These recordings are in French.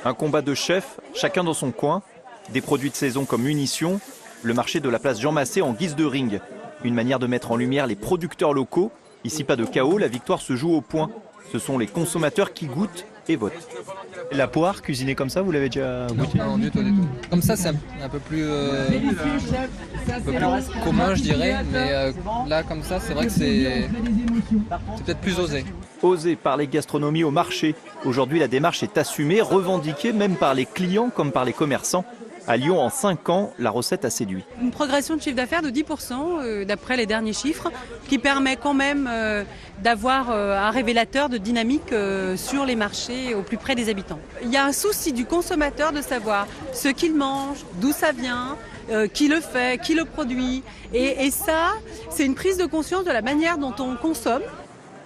Un combat de chefs, chacun dans son coin, des produits de saison comme munitions, le marché de la place Jean Massé en guise de ring. Une manière de mettre en lumière les producteurs locaux. Ici pas de chaos, la victoire se joue au point. Ce sont les consommateurs qui goûtent et votent. La poire cuisinée comme ça, vous l'avez déjà goûtée? Non, du tout. Comme ça, c'est un peu plus commun, je dirais. Mais là, comme ça, c'est vrai que c'est peut-être plus osé. Osé par les gastronomies au marché. Aujourd'hui, la démarche est assumée, revendiquée même par les clients comme par les commerçants. À Lyon, en 5 ans, la recette a séduit. Une progression de chiffre d'affaires de 10% d'après les derniers chiffres, qui permet quand même d'avoir un révélateur de dynamique sur les marchés au plus près des habitants. Il y a un souci du consommateur de savoir ce qu'il mange, d'où ça vient, qui le fait, qui le produit. Et ça, c'est une prise de conscience de la manière dont on consomme.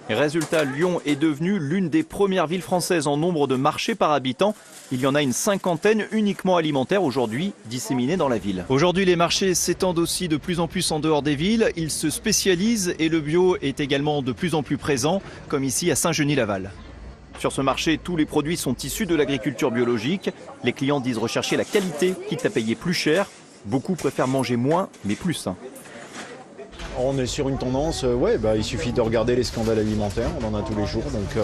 Résultat, Lyon est devenue l'une des premières villes françaises en nombre de marchés par habitant. Il y en a une 50aine uniquement alimentaires aujourd'hui, disséminés dans la ville. Aujourd'hui, les marchés s'étendent aussi de plus en plus en dehors des villes. Ils se spécialisent et le bio est également de plus en plus présent, comme ici à Saint-Genis-Laval. Sur ce marché, tous les produits sont issus de l'agriculture biologique. Les clients disent rechercher la qualité, quitte à payer plus cher. Beaucoup préfèrent manger moins, mais plus sain. On est sur une tendance, il suffit de regarder les scandales alimentaires, on en a tous les jours. Donc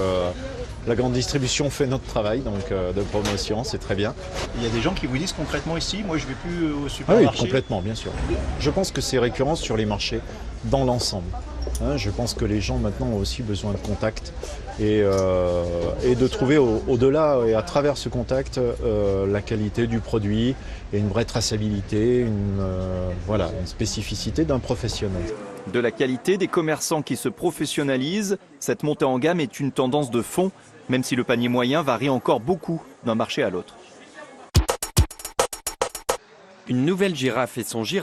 la grande distribution fait notre travail de promotion, c'est très bien. Il y a des gens qui vous disent concrètement ici, moi je vais plus au supermarché. Ah oui, complètement, bien sûr. Je pense que c'est récurrent sur les marchés dans l'ensemble. Je pense que les gens maintenant ont aussi besoin de contact et de trouver au-delà et à travers ce contact la qualité du produit et une vraie traçabilité, une spécificité d'un professionnel. De la qualité, des commerçants qui se professionnalisent, cette montée en gamme est une tendance de fond, même si le panier moyen varie encore beaucoup d'un marché à l'autre. Une nouvelle girafe et son girafe